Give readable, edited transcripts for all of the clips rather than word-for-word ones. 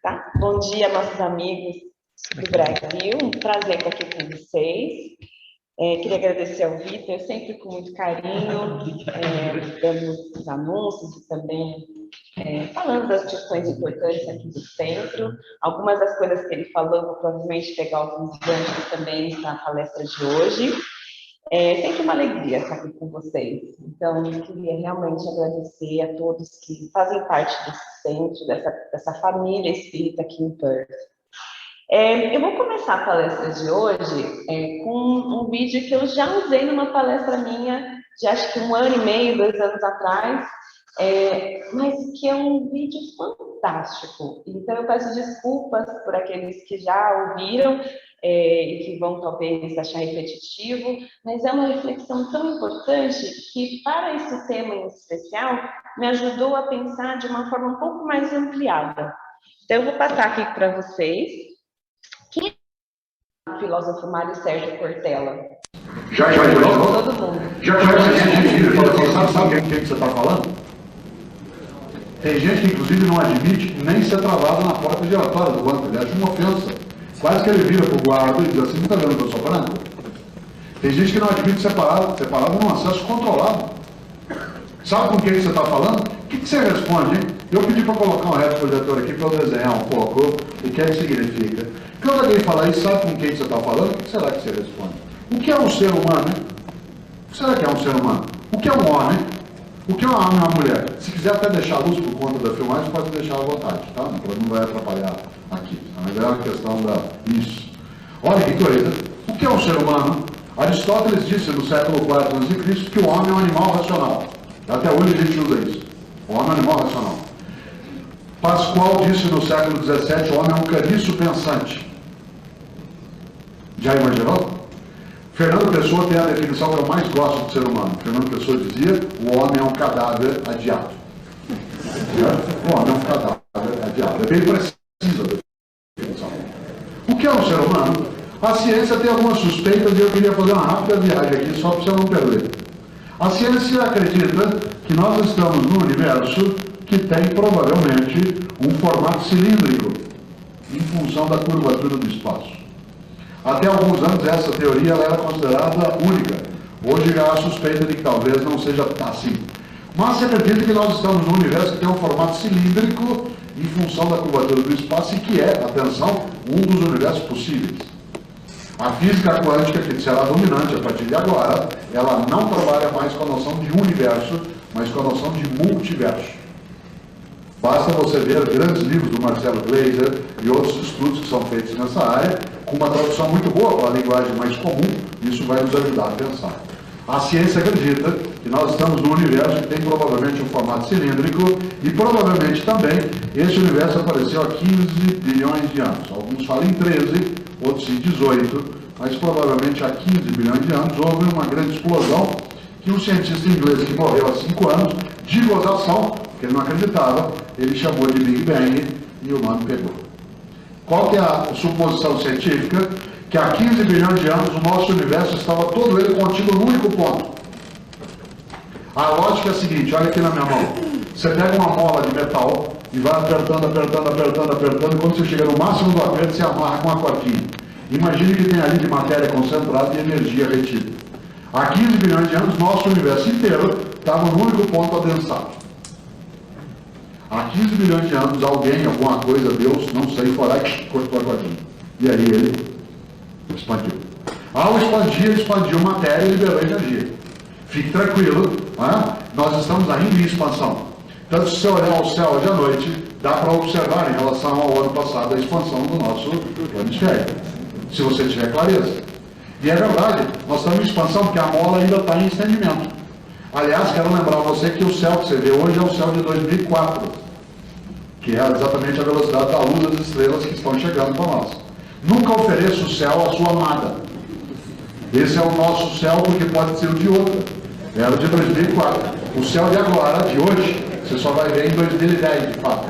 Tá? Bom dia, nossos amigos do Brasil. Um prazer estar aqui com vocês. Queria agradecer ao Vitor, sempre com muito carinho, dando os anúncios e também falando das questões importantes aqui do centro. Algumas das coisas que ele falou, eu vou provavelmente pegar alguns ganchos também na palestra de hoje. É sempre uma alegria estar aqui com vocês. Então, eu queria realmente agradecer a todos que fazem parte desse centro, dessa família espírita aqui em Perth. Eu vou começar a palestra de hoje com um vídeo que eu já usei numa palestra minha de acho que 1 ano e meio, 2 anos atrás, mas que é um vídeo fantástico. Então, eu peço desculpas por aqueles que já ouviram e que vão talvez achar repetitivo, mas é uma reflexão tão importante que, para esse tema em especial, me ajudou a pensar de uma forma um pouco mais ampliada. Então, eu vou passar aqui para vocês. Quem é o filósofo Mário Sérgio Cortella? Já imaginou? Todo mundo. Já conhece gente que fala assim, sabe o que você está falando? Tem gente que, inclusive, não admite nem ser travado na porta giratória do banco. Ele acha uma ofensa. Quase que ele vira para o guarda e diz assim, não está vendo que eu sou branco? Tem gente que não admite separado num acesso controlado. Sabe com quem você está falando? O que você responde, hein? Eu pedi para colocar um retroprojetor aqui para eu desenhar um pouco o que é que significa. Quando alguém falar isso, sabe com quem você está falando? O que será que você responde? O que é um ser humano, hein? O que será que é um ser humano? O que é um homem? O que é um homem e uma mulher? Se quiser até deixar a luz por conta da filmagem, pode deixar à vontade, tá? Não vai atrapalhar aqui. Mas é uma questão isso. Olha que coisa. O que é um ser humano? Aristóteles disse no século IV a.C. que o homem é um animal racional. Até hoje a gente usa isso. O homem é um animal racional. Pascoal disse no século XVII, o homem é um caniço pensante. Já imaginou? Fernando Pessoa tem a definição que eu mais gosto do ser humano. Fernando Pessoa dizia, o homem é um cadáver adiado. O homem é um cadáver adiado. É bem precisa a definição. O que é um ser humano? A ciência tem algumas suspeitas e eu queria fazer uma rápida viagem aqui, só para você não perder. A ciência acredita que nós estamos num universo que tem provavelmente um formato cilíndrico, em função da curvatura do espaço. Até alguns anos essa teoria ela era considerada única. Hoje já há suspeita de que talvez não seja assim. Mas se acredita que nós estamos num universo que tem um formato cilíndrico em função da curvatura do espaço e que é, atenção, um dos universos possíveis. A física quântica, que será dominante a partir de agora, ela não trabalha mais com a noção de universo, mas com a noção de multiverso. Basta você ver grandes livros do Marcelo Gleiser e outros estudos que são feitos nessa área, com uma tradução muito boa para a linguagem mais comum, isso vai nos ajudar a pensar. A ciência acredita que nós estamos num universo que tem provavelmente um formato cilíndrico e provavelmente também esse universo apareceu há 15 bilhões de anos. Alguns falam em 13, outros em 18, mas provavelmente há 15 bilhões de anos houve uma grande explosão que um cientista inglês que morreu há 5 anos, de gozação, porque ele não acreditava, ele chamou de Big Bang e o nome pegou. Qual que é a suposição científica? Que há 15 bilhões de anos o nosso universo estava todo ele contido num único ponto. A lógica é a seguinte, olha aqui na minha mão. Você pega uma mola de metal e vai apertando, e quando você chega no máximo do aperto, você amarra com uma cordinha. Imagine que tem ali de matéria concentrada e energia retida. Há 15 bilhões de anos, nosso universo inteiro estava num único ponto adensado. Há 15 bilhões de anos, alguém, alguma coisa, Deus, não sei, foi lá e cortou a cordinha. E aí ele expandiu. Ao expandir, ele expandiu matéria e liberou energia. Fique tranquilo, nós estamos ainda em expansão. Tanto se você olhar o céu hoje à noite, dá para observar em relação ao ano passado a expansão do nosso hemisfério, se você tiver clareza. E é verdade, nós estamos em expansão porque a mola ainda está em estendimento. Aliás, quero lembrar você que o céu que você vê hoje é o céu de 2004, que é exatamente a velocidade da luz das estrelas que estão chegando para nós. Nunca ofereça o céu à sua amada. Esse é o nosso céu porque pode ser o de outra. Era o de 2004. O céu de agora, de hoje, você só vai ver em 2010, de fato.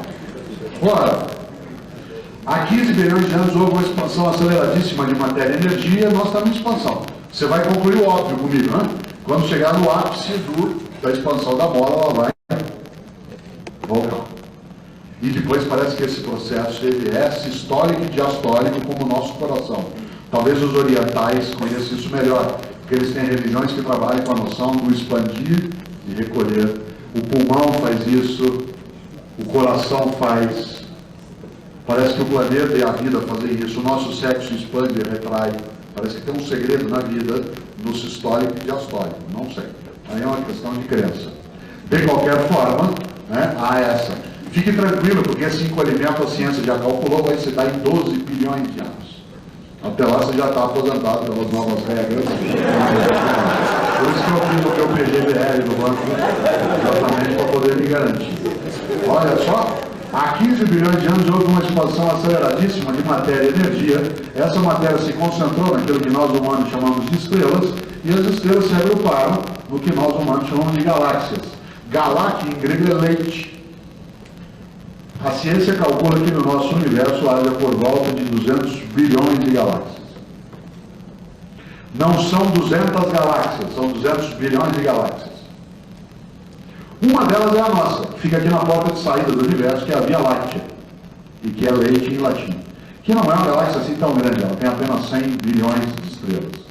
Ora, há 15 bilhões de anos houve uma expansão aceleradíssima de matéria e energia, nós estamos em expansão. Você vai concluir o óbvio comigo, né? Quando chegar no ápice da expansão da bola, ela vai voltar. E depois parece que esse processo ele é sistólico e diastólico como o nosso coração. Talvez os orientais conheçam isso melhor, porque eles têm religiões que trabalham com a noção do expandir e recolher. O pulmão faz isso, o coração faz. Parece que o planeta e a vida fazem isso. O nosso sexo expande e retrai. Parece que tem um segredo na vida do sistólico e diastólico. Não sei. Aí é uma questão de crença. De qualquer forma, né, há essa. Fique tranquilo, porque esse encolhimento a ciência já calculou vai se dar em 12 bilhões de anos. Até lá você já está aposentado pelas novas regras. Por isso que eu fiz o meu PGBL no banco, exatamente para poder me garantir. Olha só, há 15 bilhões de anos houve uma expansão aceleradíssima de matéria e energia. Essa matéria se concentrou naquilo que nós humanos chamamos de estrelas, e as estrelas se agruparam no que nós humanos chamamos de galáxias. Galáxia em grego é leite. A ciência calcula que no nosso universo haja por volta de 200 bilhões de galáxias. Não são 200 galáxias, são 200 bilhões de galáxias. Uma delas é a nossa, que fica aqui na porta de saída do universo, que é a Via Láctea, e que é leite em latim. Que não é uma galáxia assim tão grande, ela tem apenas 100 bilhões de estrelas.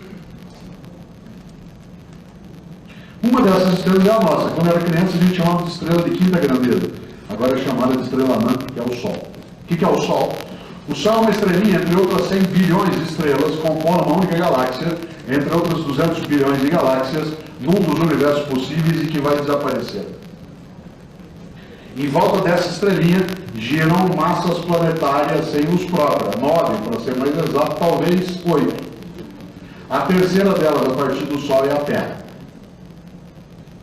Uma dessas estrelas é a nossa. Quando era criança, a gente chamava de estrela de quinta grandeza. Agora é chamada de estrela anã, que é o Sol. O que é o Sol? O Sol é uma estrelinha, entre outras 100 bilhões de estrelas, compondo uma única galáxia, entre outras 200 bilhões de galáxias, num dos universos possíveis e que vai desaparecer. Em volta dessa estrelinha giram massas planetárias sem luz própria, 9, para ser mais exato, talvez 8. A terceira delas, a partir do Sol, é a Terra.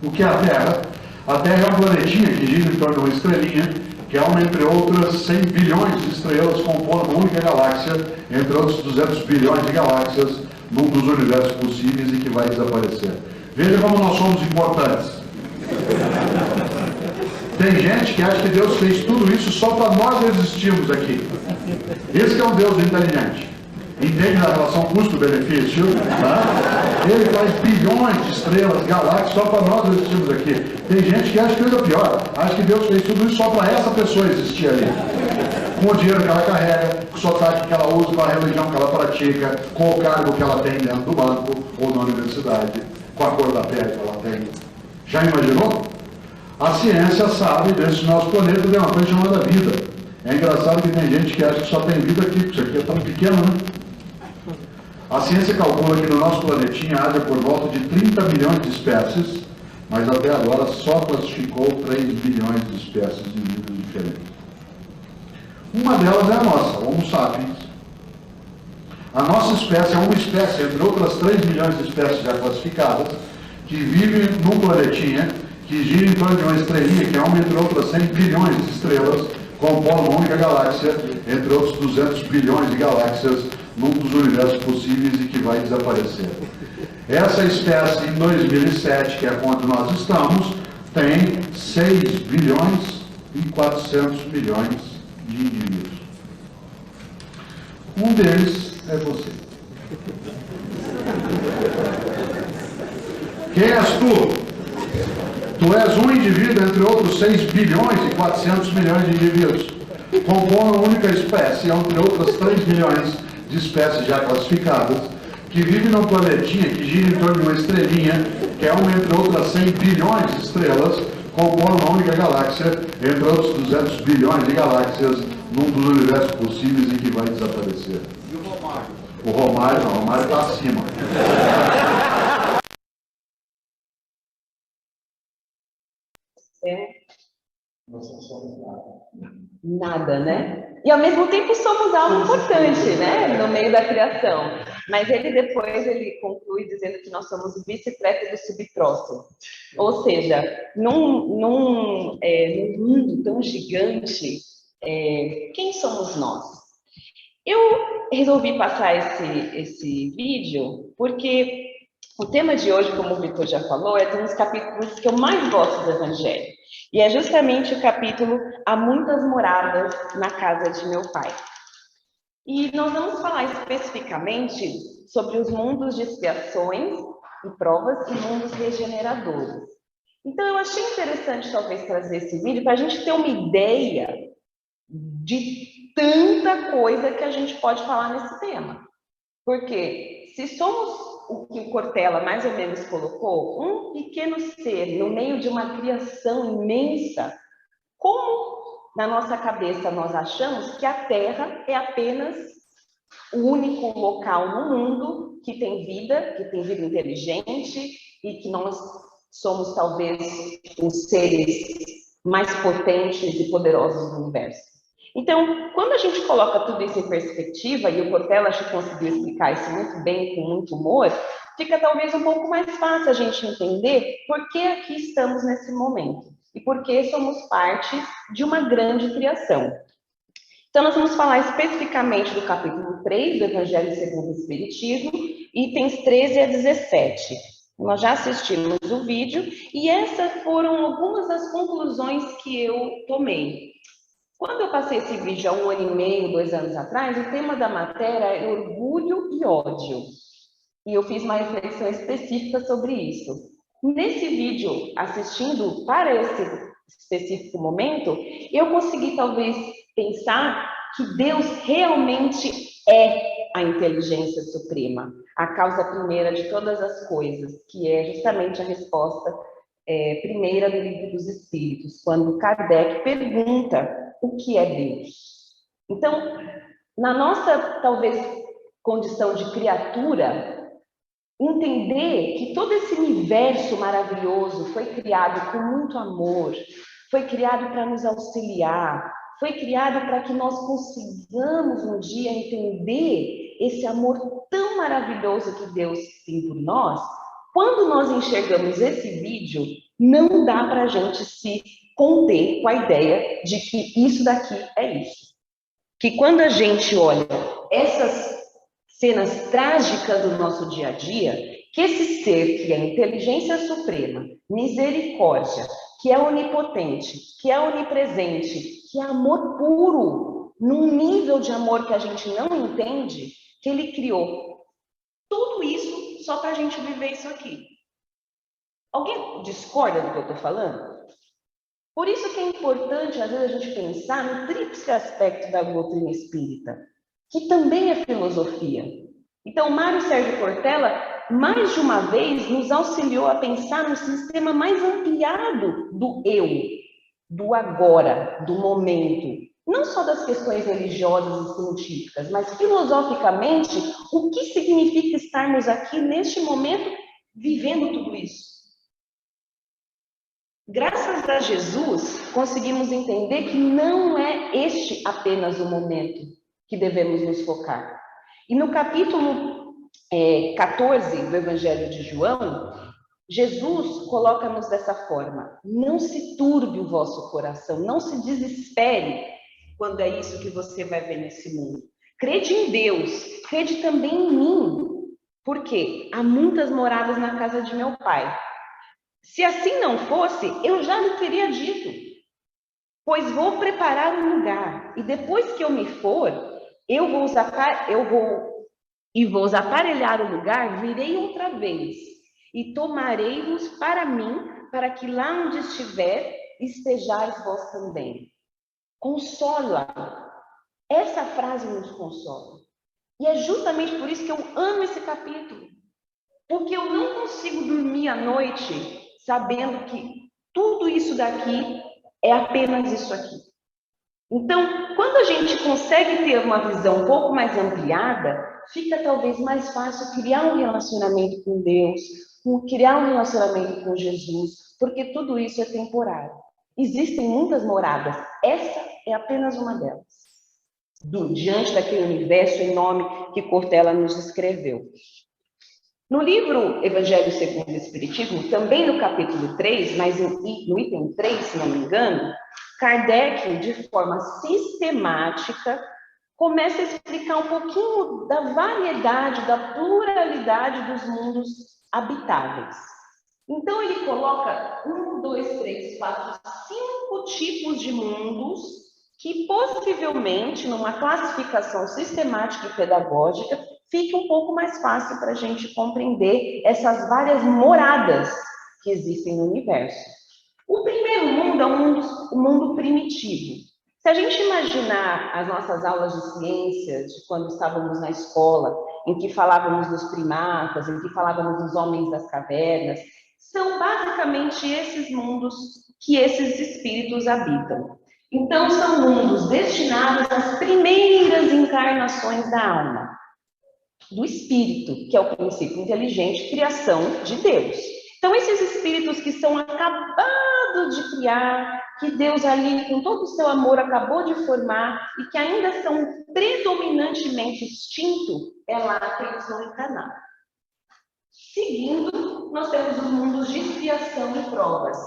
O que é a Terra? A Terra é um planetinha que gira em torno de uma estrelinha, que é uma, entre outras, 100 bilhões de estrelas, compondo uma única galáxia, entre outros 200 bilhões de galáxias, num dos universos possíveis e que vai desaparecer. Veja como nós somos importantes. Tem gente que acha que Deus fez tudo isso só para nós existirmos aqui. Esse que é um Deus inteligente. Entende a relação custo-benefício? Tá? Ele faz bilhões de estrelas, galáxias, só para nós existirmos aqui. Tem gente que acha que coisa pior. Acha que Deus fez tudo isso só para essa pessoa existir ali. Com o dinheiro que ela carrega, com o sotaque que ela usa, com a religião que ela pratica, com o cargo que ela tem dentro do banco ou na universidade, com a cor da pele que ela tem. Já imaginou? A ciência sabe desse nosso planeta tem uma coisa chamada vida. É engraçado que tem gente que acha que só tem vida aqui, porque isso aqui é tão pequeno, né? A ciência calcula que no nosso planetinha haja por volta de 30 milhões de espécies, mas até agora só classificou 3 bilhões de espécies de vírus diferentes. Uma delas é a nossa, Homo sapiens. A nossa espécie é uma espécie, entre outras 3 milhões de espécies já classificadas, que vive num planetinha que gira em torno de uma estrelinha, que é uma, entre outras 100 bilhões de estrelas, compondo uma única galáxia, entre outros 200 bilhões de galáxias, num dos universos possíveis e que vai desaparecer. Essa espécie, em 2007, que é onde nós estamos, tem 6 bilhões e 400 milhões de indivíduos. Um deles é você. Quem és tu? Tu és um indivíduo entre outros 6 bilhões e 400 milhões de indivíduos. Compõe uma única espécie, entre outras 3 milhões de espécies já classificadas, que vive num planetinha que gira em torno de uma estrelinha, que é uma entre outras 100 bilhões de estrelas, compõe uma única galáxia, entre outros 200 bilhões de galáxias, num dos universos possíveis e que vai desaparecer. E o Romário? O Romário não, o Romário está acima. Nada, né? E ao mesmo tempo somos algo importante, né? No meio da criação. Mas ele conclui dizendo que nós somos bicicleta do subtrócilo. Ou seja, num mundo tão gigante, quem somos nós? Eu resolvi passar esse vídeo porque o tema de hoje, como o Vitor já falou, é um dos capítulos que eu mais gosto do Evangelho. E é justamente o capítulo Há muitas moradas na casa de meu pai. E nós vamos falar especificamente sobre os mundos de expiações e provas e mundos regeneradores. Então, eu achei interessante, talvez, trazer esse vídeo para a gente ter uma ideia de tanta coisa que a gente pode falar nesse tema. Porque se somos o que o Cortella mais ou menos colocou, um pequeno ser no meio de uma criação imensa, como na nossa cabeça nós achamos que a Terra é apenas o único local no mundo que tem vida inteligente, e que nós somos talvez os seres mais potentes e poderosos do universo. Então, quando a gente coloca tudo isso em perspectiva, e o Cortella acho que conseguiu explicar isso muito bem, com muito humor, fica talvez um pouco mais fácil a gente entender por que aqui estamos nesse momento e por que somos parte de uma grande criação. Então, nós vamos falar especificamente do capítulo 3 do Evangelho segundo o Espiritismo, itens 13 a 17. Nós já assistimos o vídeo e essas foram algumas das conclusões que eu tomei. Quando eu passei esse vídeo há 1 ano e meio, 2 anos atrás, o tema da matéria é orgulho e ódio. E eu fiz uma reflexão específica sobre isso. Nesse vídeo, assistindo para esse específico momento, eu consegui talvez pensar que Deus realmente é a inteligência suprema, a causa primeira de todas as coisas, que é justamente a resposta primeira do Livro dos Espíritos, quando Kardec pergunta o que é Deus. Então, na nossa, talvez, condição de criatura, entender que todo esse universo maravilhoso foi criado com muito amor, foi criado para nos auxiliar, foi criado para que nós consigamos um dia entender esse amor tão maravilhoso que Deus tem por nós. Quando nós enxergamos esse vídeo, não dá para a gente se conter com a ideia de que isso daqui é isso. Que quando a gente olha essas cenas trágicas do nosso dia a dia, que esse ser que é inteligência suprema, misericórdia, que é onipotente, que é onipresente, que é amor puro, num nível de amor que a gente não entende, que ele criou tudo isso só para a gente viver isso aqui. Alguém discorda do que eu estou falando? Por isso que é importante, às vezes, a gente pensar no tríplice aspecto da doutrina espírita, que também é filosofia. Então, Mário Sérgio Cortella, mais de uma vez, nos auxiliou a pensar no sistema mais ampliado do eu, do agora, do momento. Não só das questões religiosas e científicas, mas filosoficamente, o que significa estarmos aqui neste momento vivendo tudo isso. Graças a Jesus, conseguimos entender que não é este apenas o momento que devemos nos focar. E no capítulo 14 do Evangelho de João, Jesus coloca-nos dessa forma: não se turbe o vosso coração, não se desespere quando é isso que você vai ver nesse mundo. Crede em Deus, crede também em mim, porque há muitas moradas na casa de meu Pai. Se assim não fosse, eu já lhe teria dito, pois vou preparar um lugar, e depois que eu me for, vou aparelhar o lugar, virei outra vez, e tomarei-vos para mim, para que lá onde estiver, estejais vós também. Consola. Essa frase nos consola. E é justamente por isso que eu amo esse capítulo, porque eu não consigo dormir à noite sabendo que tudo isso daqui é apenas isso aqui. Então, quando a gente consegue ter uma visão um pouco mais ampliada, fica talvez mais fácil criar um relacionamento com Deus, criar um relacionamento com Jesus, porque tudo isso é temporário. Existem muitas moradas, essa é apenas uma delas, diante daquele universo enorme que Cortella nos descreveu. No livro Evangelho segundo o Espiritismo, também no capítulo 3, mas no item 3, se não me engano, Kardec, de forma sistemática, começa a explicar um pouquinho da variedade, da pluralidade dos mundos habitáveis. Então, ele coloca 1, 2, 3, 4, 5 tipos de mundos que, possivelmente, numa classificação sistemática e pedagógica, fique um pouco mais fácil para a gente compreender essas várias moradas que existem no universo. O primeiro mundo é o mundo primitivo. Se a gente imaginar as nossas aulas de ciências, de quando estávamos na escola, em que falávamos dos primatas, em que falávamos dos homens das cavernas, são basicamente esses mundos que esses espíritos habitam. Então, são mundos destinados às primeiras encarnações da alma, do espírito, que é o princípio inteligente, criação de Deus. Então, esses espíritos que são acabados de criar, que Deus ali, com todo o seu amor, acabou de formar e que ainda são predominantemente extintos, é lá que eles vão encarnar. Seguindo, nós temos os mundos de expiação e provas,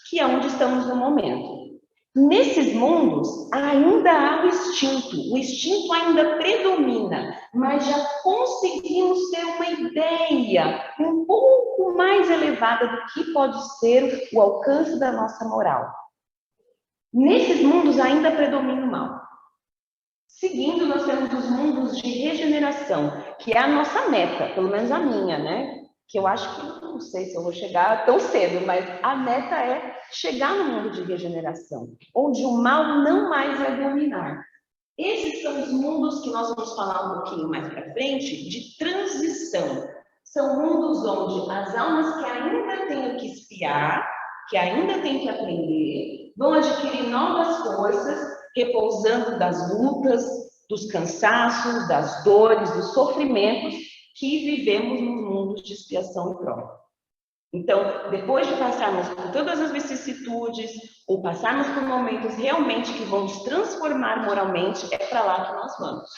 que é onde estamos no momento. Nesses mundos, ainda há o instinto ainda predomina, mas já conseguimos ter uma ideia um pouco mais elevada do que pode ser o alcance da nossa moral. Nesses mundos ainda predomina o mal. Seguindo, nós temos os mundos de regeneração, que é a nossa meta, pelo menos a minha, né? Que eu acho que, não sei se eu vou chegar tão cedo, mas a meta é chegar no mundo de regeneração, onde o mal não mais vai dominar. Esses são os mundos que nós vamos falar um pouquinho mais para frente, de transição. São mundos onde as almas que ainda têm o que espiar, que ainda têm que aprender, vão adquirir novas forças, repousando das lutas, dos cansaços, das dores, dos sofrimentos, que vivemos nos mundos de expiação e prova. Então, depois de passarmos por todas as vicissitudes, ou passarmos por momentos realmente que vão nos transformar moralmente, é para lá que nós vamos.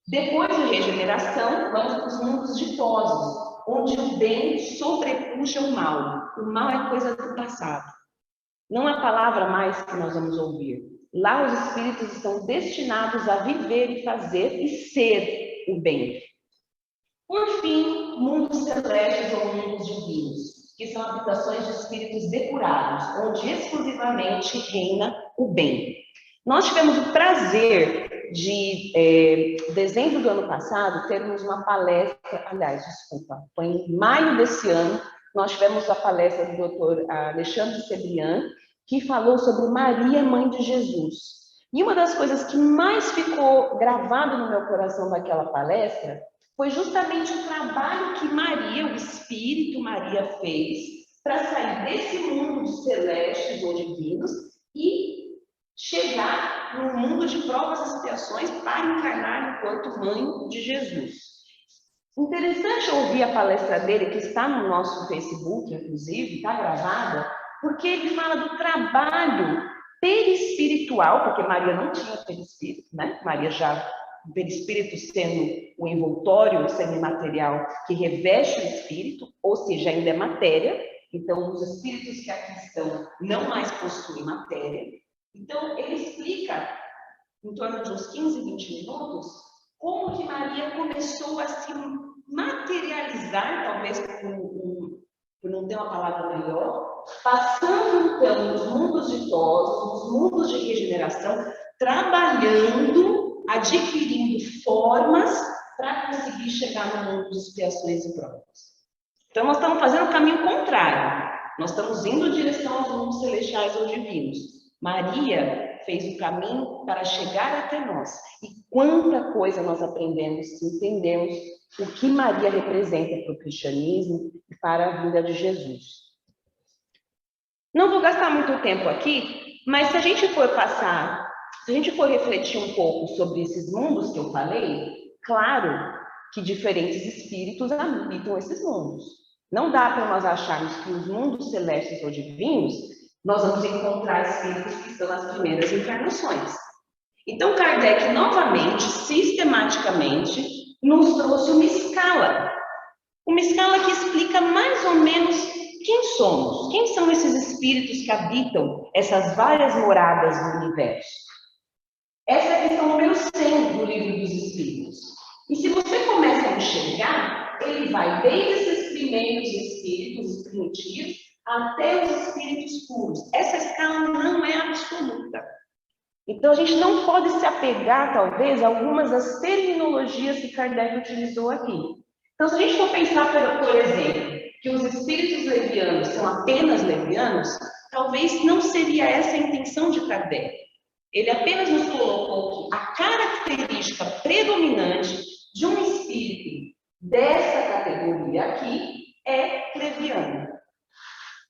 Depois de regeneração, vamos para os mundos ditosos, onde o bem sobrepuja o mal. O mal é coisa do passado. Não é a palavra mais que nós vamos ouvir. Lá os espíritos estão destinados a viver e fazer e ser o bem. Por fim, mundos celestes ou mundos divinos, que são habitações de espíritos depurados, onde exclusivamente reina o bem. Nós tivemos o prazer de, dezembro do ano passado, termos uma palestra, foi em maio desse ano, nós tivemos a palestra do Dr. Alexandre Sebrián, que falou sobre Maria, Mãe de Jesus. E uma das coisas que mais ficou gravado no meu coração daquela palestra foi justamente o trabalho que Maria, o Espírito Maria, fez para sair desse mundo de celestes ou divinos e chegar no mundo de provas e expiações para encarnar enquanto Mãe de Jesus. Interessante ouvir a palestra dele, que está no nosso Facebook, inclusive, está gravada, porque ele fala do trabalho perispiritual, porque Maria não tinha perispírito, né? Maria já... o perispírito sendo o envoltório semimaterial que reveste o espírito, ou seja, ainda é matéria. Então, os espíritos que aqui estão não mais possuem matéria. Então, ele explica, em torno de uns 15, 20 minutos, como que Maria começou a se materializar, talvez por não ter uma palavra melhor, passando, então, nos mundos ditosos, nos mundos de regeneração, trabalhando, adquirindo formas para conseguir chegar no mundo de expiações e provas. Então, nós estamos fazendo o caminho contrário. Nós estamos indo em direção aos mundos celestiais ou divinos. Maria fez o caminho para chegar até nós. E quanta coisa nós aprendemos se entendemos o que Maria representa para o cristianismo e para a vida de Jesus. Não vou gastar muito tempo aqui, mas se a gente for refletir um pouco sobre esses mundos que eu falei, claro que diferentes espíritos habitam esses mundos. Não dá para nós acharmos que os mundos celestes ou divinos, nós vamos encontrar espíritos que estão nas primeiras encarnações. Então, Kardec, novamente, sistematicamente, nos trouxe uma escala que explica mais ou menos quem somos, quem são esses espíritos que habitam essas várias moradas do universo. Essa é a questão número 100 do Livro dos Espíritos. E se você começa a enxergar, ele vai desde esses primeiros espíritos, os primitivos, até os espíritos puros. Essa escala não é absoluta. Então, a gente não pode se apegar, talvez, a algumas das terminologias que Kardec utilizou aqui. Então, se a gente for pensar, por exemplo, que os espíritos levianos são apenas levianos, talvez não seria essa a intenção de Kardec. Ele apenas nos colocou que a característica predominante de um espírito dessa categoria aqui é leviano,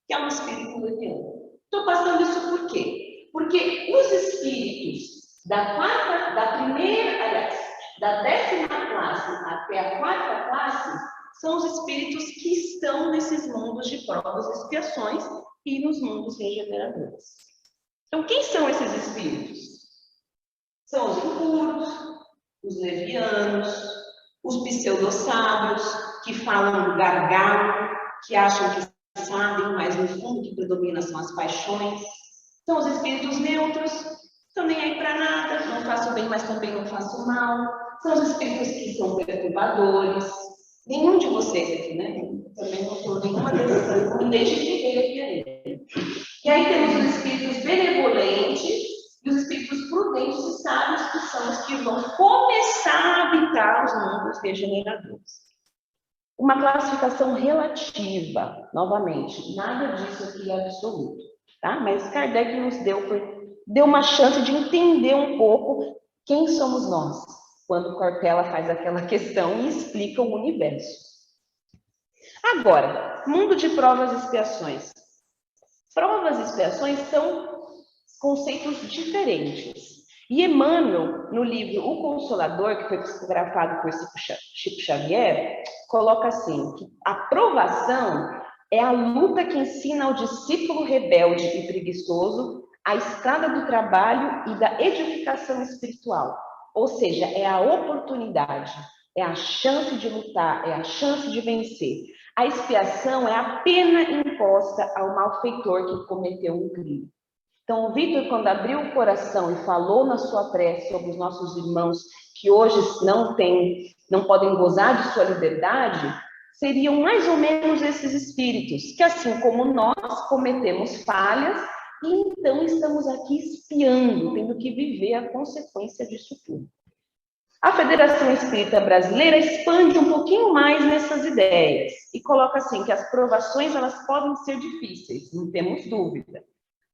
que é um espírito leviano. Estou passando isso por quê? Porque os espíritos da primeira, aliás, da 10ª classe até a 4ª classe, são os espíritos que estão nesses mundos de provas e expiações e nos mundos regeneradores. Então, quem são esses espíritos? São os impuros, os levianos, os pseudo-sábios, que falam do gargalo, que acham que sabem, mas no fundo o que predomina são as paixões. São os espíritos neutros, estão nem aí para nada, não faço bem, mas também não faço mal. São os espíritos que são perturbadores. Nenhum de vocês aqui, né? Também não sou nenhuma dessas, me deixe de ver. E aí temos os espíritos benevolentes e os espíritos prudentes e sábios, que são os que vão começar a habitar os mundos regeneradores. Uma classificação relativa, novamente, nada disso aqui é absoluto, tá? Mas Kardec nos deu uma chance de entender um pouco quem somos nós, quando Cortella faz aquela questão e explica o universo. Agora, mundo de provas e expiações. Provas e expiações são conceitos diferentes. E Emmanuel, no livro O Consolador, que foi psicografado por Chico Xavier, coloca assim, que a provação é a luta que ensina ao discípulo rebelde e preguiçoso a estrada do trabalho e da edificação espiritual. Ou seja, é a oportunidade, é a chance de lutar, é a chance de vencer. A expiação é a pena imposta ao malfeitor que cometeu um crime. Então, o Vitor, quando abriu o coração e falou na sua prece sobre os nossos irmãos que hoje não podem gozar de sua liberdade, seriam mais ou menos esses espíritos, que assim como nós cometemos falhas, e então estamos aqui espiando, tendo que viver a consequência disso tudo. A Federação Espírita Brasileira expande um pouquinho mais nessas ideias e coloca assim que as provações elas podem ser difíceis, não temos dúvida.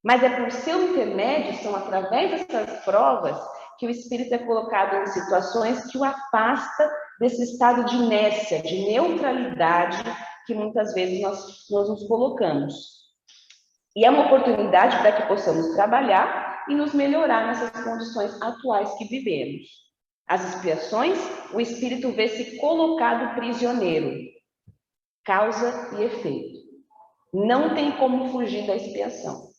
Mas é por seu intermédio, são através dessas provas, que o espírito é colocado em situações que o afasta desse estado de inércia, de neutralidade, que muitas vezes nós nos colocamos. E é uma oportunidade para que possamos trabalhar e nos melhorar nessas condições atuais que vivemos. As expiações, o espírito vê-se colocado prisioneiro, causa e efeito. Não tem como fugir da expiação.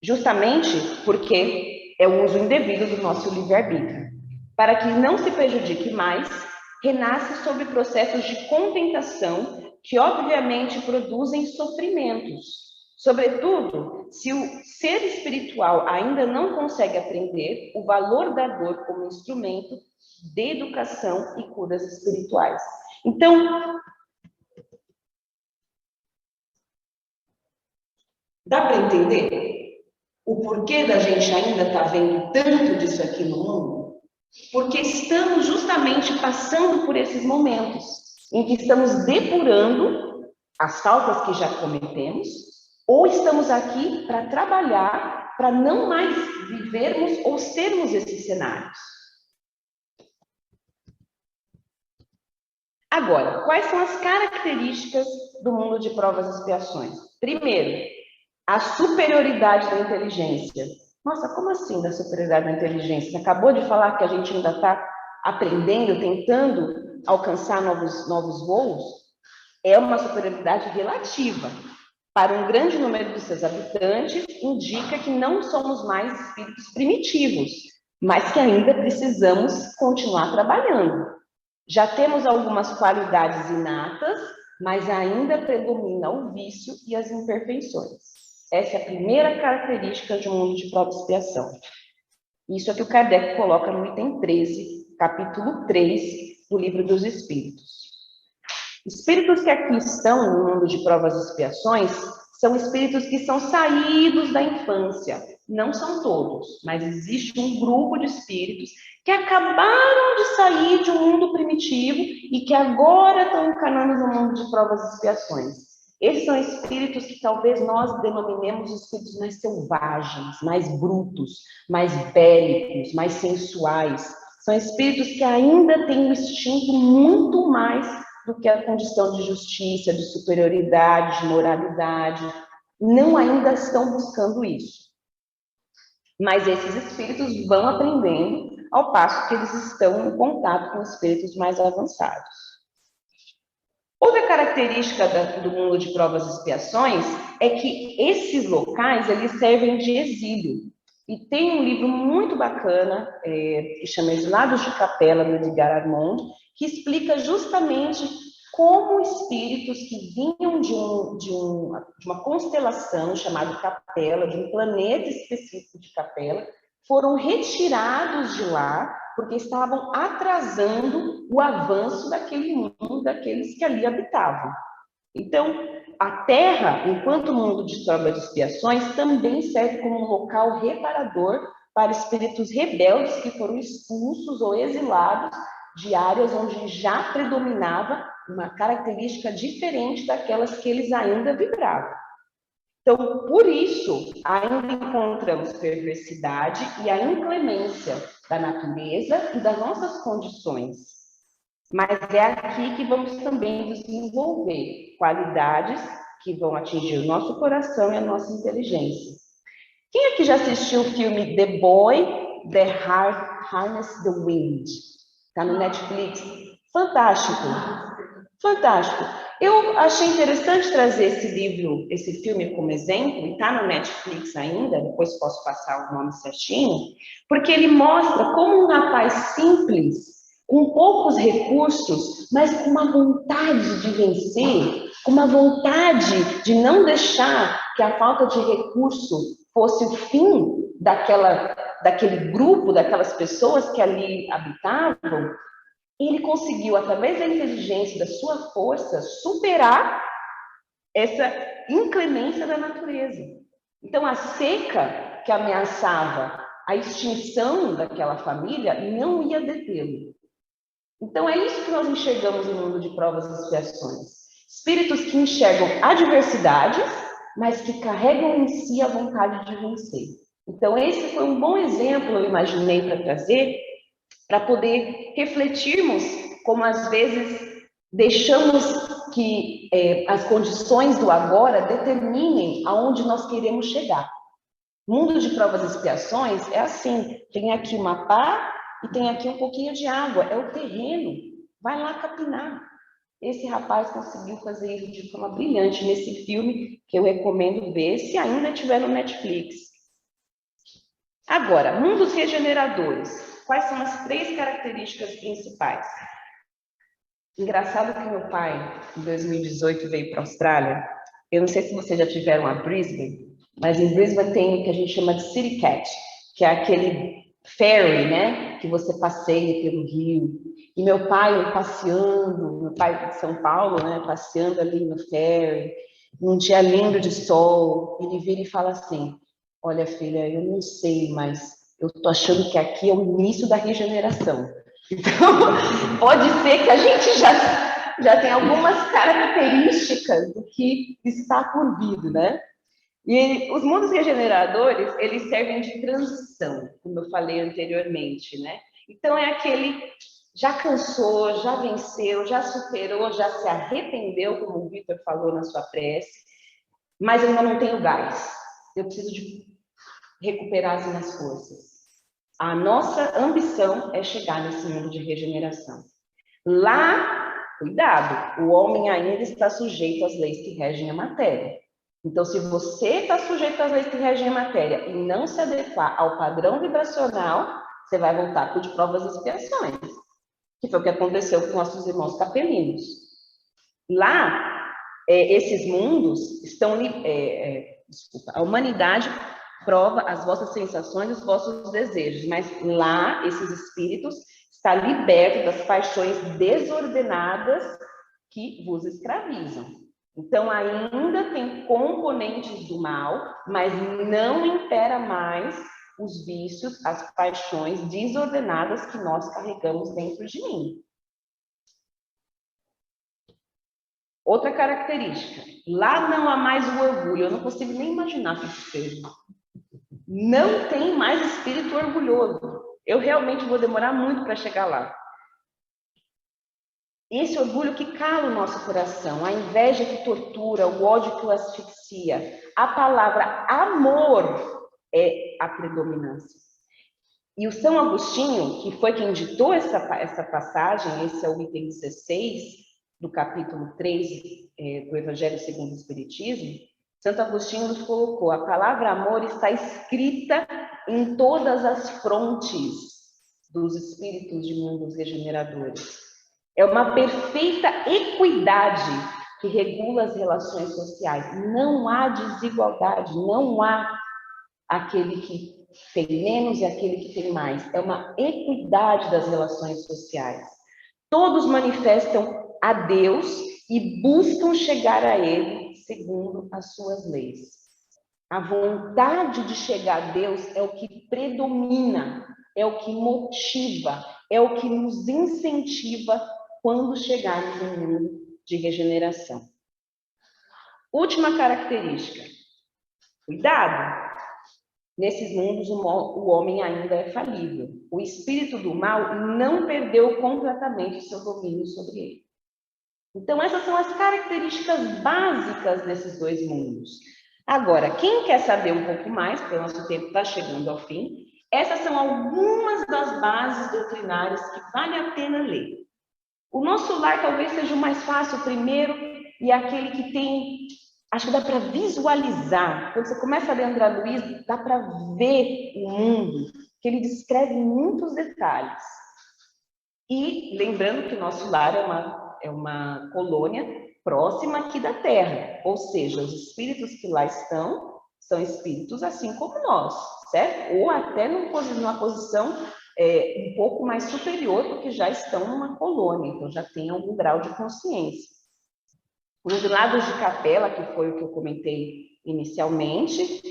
Justamente porque é o uso indevido do nosso livre-arbítrio. Para que não se prejudique mais, renasce sob processos de contentação que obviamente produzem sofrimentos. Sobretudo, se o ser espiritual ainda não consegue aprender o valor da dor como instrumento de educação e curas espirituais. Então, dá para entender o porquê da gente ainda estar vendo tanto disso aqui no mundo? Porque estamos justamente passando por esses momentos em que estamos depurando as faltas que já cometemos, ou estamos aqui para trabalhar, para não mais vivermos ou sermos esses cenários. Agora, quais são as características do mundo de provas e expiações? Primeiro, a superioridade da inteligência. Nossa, como assim da superioridade da inteligência? Você acabou de falar que a gente ainda está aprendendo, tentando alcançar novos voos? É uma superioridade relativa. Para um grande número de seus habitantes, indica que não somos mais espíritos primitivos, mas que ainda precisamos continuar trabalhando. Já temos algumas qualidades inatas, mas ainda predomina o vício e as imperfeições. Essa é a primeira característica de um mundo de prova e expiação. Isso é que o Kardec coloca no item 13, capítulo 3 do Livro dos Espíritos. Espíritos que aqui estão no mundo de provas e expiações são espíritos que são saídos da infância. Não são todos, mas existe um grupo de espíritos que acabaram de sair de um mundo primitivo e que agora estão encarnando no mundo de provas e expiações. Esses são espíritos que talvez nós denominemos espíritos mais selvagens, mais brutos, mais bélicos, mais sensuais. São espíritos que ainda têm um instinto muito mais do que a condição de justiça, de superioridade, de moralidade. Não ainda estão buscando isso. Mas esses espíritos vão aprendendo ao passo que eles estão em contato com espíritos mais avançados. Outra característica do mundo de provas e expiações é que esses locais, eles servem de exílio. E tem um livro muito bacana, que chama Exilados de Capela, do Edgar Armond, que explica justamente como espíritos que vinham de uma constelação chamada Capela, de um planeta específico de Capela, foram retirados de lá porque estavam atrasando o avanço daquele mundo, daqueles que ali habitavam. Então, a Terra, enquanto mundo de provas e expiações, também serve como um local reparador para espíritos rebeldes que foram expulsos ou exilados de áreas onde já predominava uma característica diferente daquelas que eles ainda vibravam. Então, por isso, ainda encontramos perversidade e a inclemência da natureza e das nossas condições. Mas é aqui que vamos também desenvolver qualidades que vão atingir o nosso coração e a nossa inteligência. Quem aqui já assistiu o filme The Boy That Harnessed the Wind? Está no Netflix. Fantástico. Fantástico. Eu achei interessante trazer esse livro, esse filme como exemplo, e está no Netflix ainda, depois posso passar o nome certinho, porque ele mostra como um rapaz simples, com poucos recursos, mas com uma vontade de vencer, com uma vontade de não deixar que a falta de recurso fosse o fim daquele grupo, daquelas pessoas que ali habitavam. Ele conseguiu, através da inteligência, da sua força, superar essa inclemência da natureza. Então, a seca que ameaçava a extinção daquela família não ia detê-lo. Então, é isso que nós enxergamos no mundo de provas e expiações. Espíritos que enxergam adversidades, mas que carregam em si a vontade de vencer. Então, esse foi um bom exemplo, eu imaginei, para trazer, para poder refletirmos como, às vezes, deixamos que as condições do agora determinem aonde nós queremos chegar. O mundo de provas e expiações é assim, tem aqui uma pá e tem aqui um pouquinho de água, é o terreno, vai lá capinar. Esse rapaz conseguiu fazer isso de forma brilhante nesse filme, que eu recomendo ver, se ainda estiver no Netflix. Agora, mundos regeneradores. Quais são as 3 características principais? Engraçado que meu pai, em 2018, veio para a Austrália. Eu não sei se vocês já tiveram a Brisbane, mas em Brisbane tem o que a gente chama de City Cat, que é aquele ferry, né, que você passeia pelo rio. E meu pai passeando, meu pai de São Paulo, né, passeando ali no ferry, num dia lindo de sol, ele vira e fala assim: olha, filha, eu não sei, mas eu tô achando que aqui é o início da regeneração. Então, pode ser que a gente já tenha algumas características do que está por vir, né? E os mundos regeneradores, eles servem de transição, como eu falei anteriormente, né? Então, é aquele já cansou, já venceu, já superou, já se arrependeu, como o Vitor falou na sua prece, mas eu ainda não tenho gás. Eu preciso de recuperar as minhas forças. A nossa ambição é chegar nesse mundo de regeneração. Lá, cuidado, o homem ainda está sujeito às leis que regem a matéria. Então, se você está sujeito às leis que regem a matéria e não se adequar ao padrão vibracional, você vai voltar para o de provas e expiações, que foi o que aconteceu com nossos irmãos capelinos. Lá, esses mundos estão... desculpa, a humanidade prova as vossas sensações e os vossos desejos, mas lá, esses espíritos está liberto das paixões desordenadas que vos escravizam. Então, ainda tem componentes do mal, mas não impera mais os vícios, as paixões desordenadas que nós carregamos dentro de mim. Outra característica, lá não há mais o orgulho. Eu não consigo nem imaginar que isso seja. Não tem mais espírito orgulhoso. Eu realmente vou demorar muito para chegar lá. Esse orgulho que cala o nosso coração, a inveja que tortura, o ódio que o asfixia. A palavra amor é a predominância. E o São Agostinho, que foi quem ditou essa passagem, esse é o item 16 do capítulo 3 do Evangelho segundo o Espiritismo, Santo Agostinho nos colocou: a palavra amor está escrita em todas as frontes dos espíritos de mundos regeneradores. É uma perfeita equidade que regula as relações sociais. Não há desigualdade, não há aquele que tem menos e aquele que tem mais. É uma equidade das relações sociais. Todos manifestam a Deus e buscam chegar a Ele segundo as suas leis. A vontade de chegar a Deus é o que predomina, é o que motiva, é o que nos incentiva quando chegarmos no mundo de regeneração. Última característica. Cuidado! Nesses mundos, o homem ainda é falível. O espírito do mal não perdeu completamente o seu domínio sobre ele. Então, essas são as características básicas desses dois mundos. Agora, quem quer saber um pouco mais, porque o nosso tempo está chegando ao fim, essas são algumas das bases doutrinárias que vale a pena ler. O nosso lar talvez seja o mais fácil primeiro, e aquele que tem... Acho que dá para visualizar. Quando você começa a ler André Luiz, dá para ver o mundo, que ele descreve em muitos detalhes. E lembrando que o nosso lar é uma colônia próxima aqui da Terra. Ou seja, os espíritos que lá estão são espíritos assim como nós, certo? Ou até numa posição um pouco mais superior, porque já estão numa colônia, então já tem algum grau de consciência. Os lados de capela, que foi o que eu comentei inicialmente,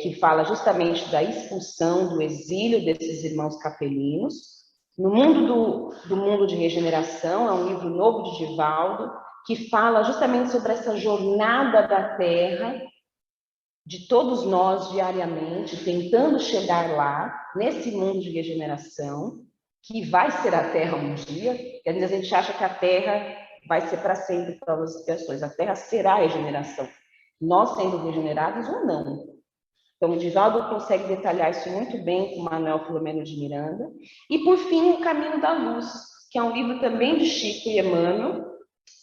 que fala justamente da expulsão, do exílio desses irmãos capelinos. No mundo do mundo de regeneração, é um livro novo de Divaldo, que fala justamente sobre essa jornada da Terra, de todos nós diariamente, tentando chegar lá, nesse mundo de regeneração, que vai ser a Terra um dia, e às vezes a gente acha que a Terra vai ser para sempre provas e expiações. A Terra será a regeneração. Nós sendo regenerados ou não. Então, o Divaldo consegue detalhar isso muito bem com Manuel Filomeno de Miranda. E, por fim, O Caminho da Luz, que é um livro também de Chico e Emmanuel.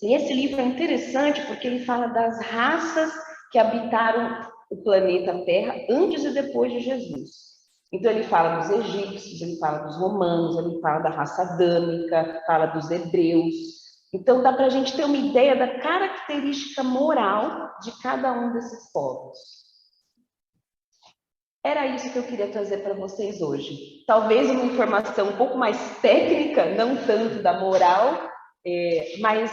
E esse livro é interessante porque ele fala das raças que habitaram o planeta Terra antes e depois de Jesus. Então, ele fala dos egípcios, ele fala dos romanos, ele fala da raça adâmica, fala dos hebreus. Então, dá para a gente ter uma ideia da característica moral de cada um desses povos. Era isso que eu queria trazer para vocês hoje. Talvez uma informação um pouco mais técnica, não tanto da moral, mas,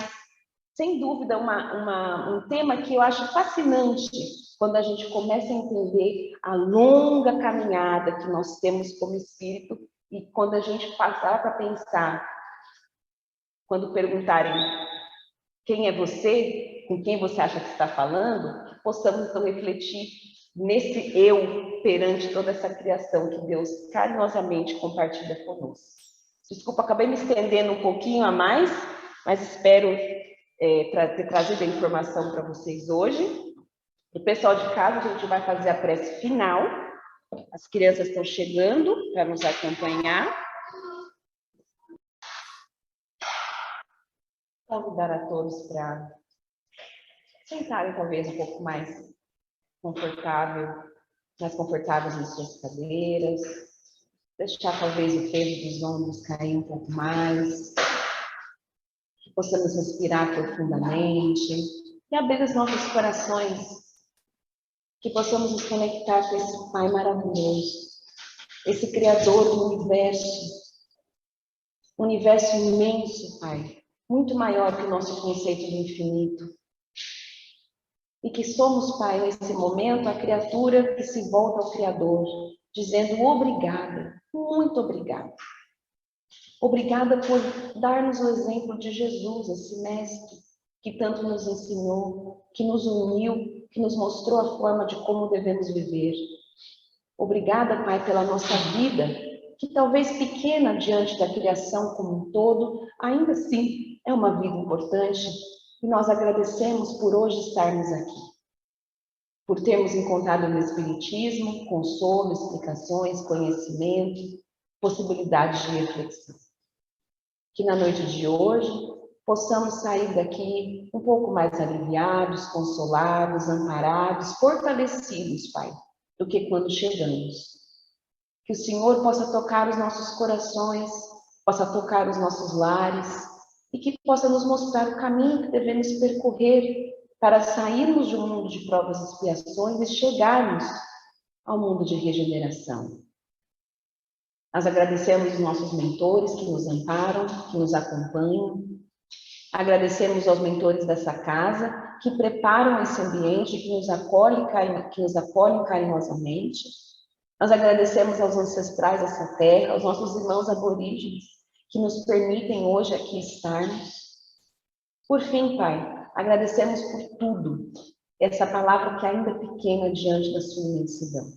sem dúvida, um tema que eu acho fascinante quando a gente começa a entender a longa caminhada que nós temos como espírito e quando a gente passar para pensar, quando perguntarem quem é você, com quem você acha que está falando, que possamos então refletir nesse eu perante toda essa criação que Deus carinhosamente compartilha conosco. Desculpa, acabei me estendendo um pouquinho a mais, mas espero ter trazido a informação para vocês hoje. O pessoal de casa, a gente vai fazer a prece final. As crianças estão chegando para nos acompanhar. Convidar a todos para sentarem talvez um pouco mais confortáveis em suas cadeiras, deixar talvez o peso dos ombros cair um pouco mais, que possamos respirar profundamente e abrir os nossos corações, que possamos nos conectar com esse Pai maravilhoso, esse Criador do universo imenso, Pai, muito maior que o nosso conceito de infinito. E que somos, Pai, nesse momento, a criatura que se volta ao Criador, dizendo obrigada, muito obrigada. Obrigada por dar-nos o exemplo de Jesus, esse mestre, que tanto nos ensinou, que nos uniu, que nos mostrou a forma de como devemos viver. Obrigada, Pai, pela nossa vida, que talvez pequena diante da criação como um todo, ainda assim é uma vida importante, e nós agradecemos por hoje estarmos aqui, por termos encontrado no Espiritismo consolo, explicações, conhecimento, possibilidades de reflexão. Que na noite de hoje possamos sair daqui um pouco mais aliviados, consolados, amparados, fortalecidos, Pai, do que quando chegamos. Que o Senhor possa tocar os nossos corações, possa tocar os nossos lares e que possa nos mostrar o caminho que devemos percorrer para sairmos de um mundo de provas e expiações e chegarmos ao mundo de regeneração. Nós agradecemos os nossos mentores que nos amparam, que nos acompanham. Agradecemos aos mentores dessa casa que preparam esse ambiente, que nos acolhem carinhosamente. Nós agradecemos aos ancestrais dessa terra, aos nossos irmãos aborígenes que nos permitem hoje aqui estarmos. Por fim, Pai, agradecemos por tudo, essa palavra que ainda é pequena diante da sua imensidão.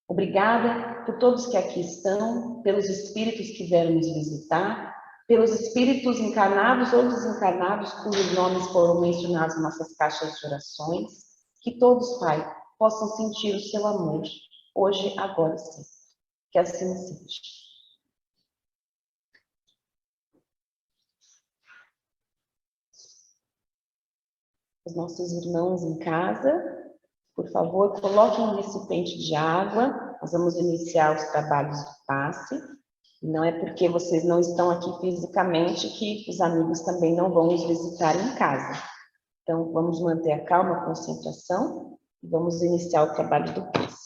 Obrigada por todos que aqui estão, pelos espíritos que vieram nos visitar, pelos espíritos encarnados ou desencarnados, cujos nomes foram mencionados em nossas caixas de orações. Que todos, Pai, possam sentir o seu amor, hoje, agora e sempre. Que assim seja. Os nossos irmãos em casa, por favor, coloquem um recipiente de água. Nós vamos iniciar os trabalhos de passe. Não é porque vocês não estão aqui fisicamente que os amigos também não vão nos visitar em casa. Então, vamos manter a calma, a concentração e vamos iniciar o trabalho do passe.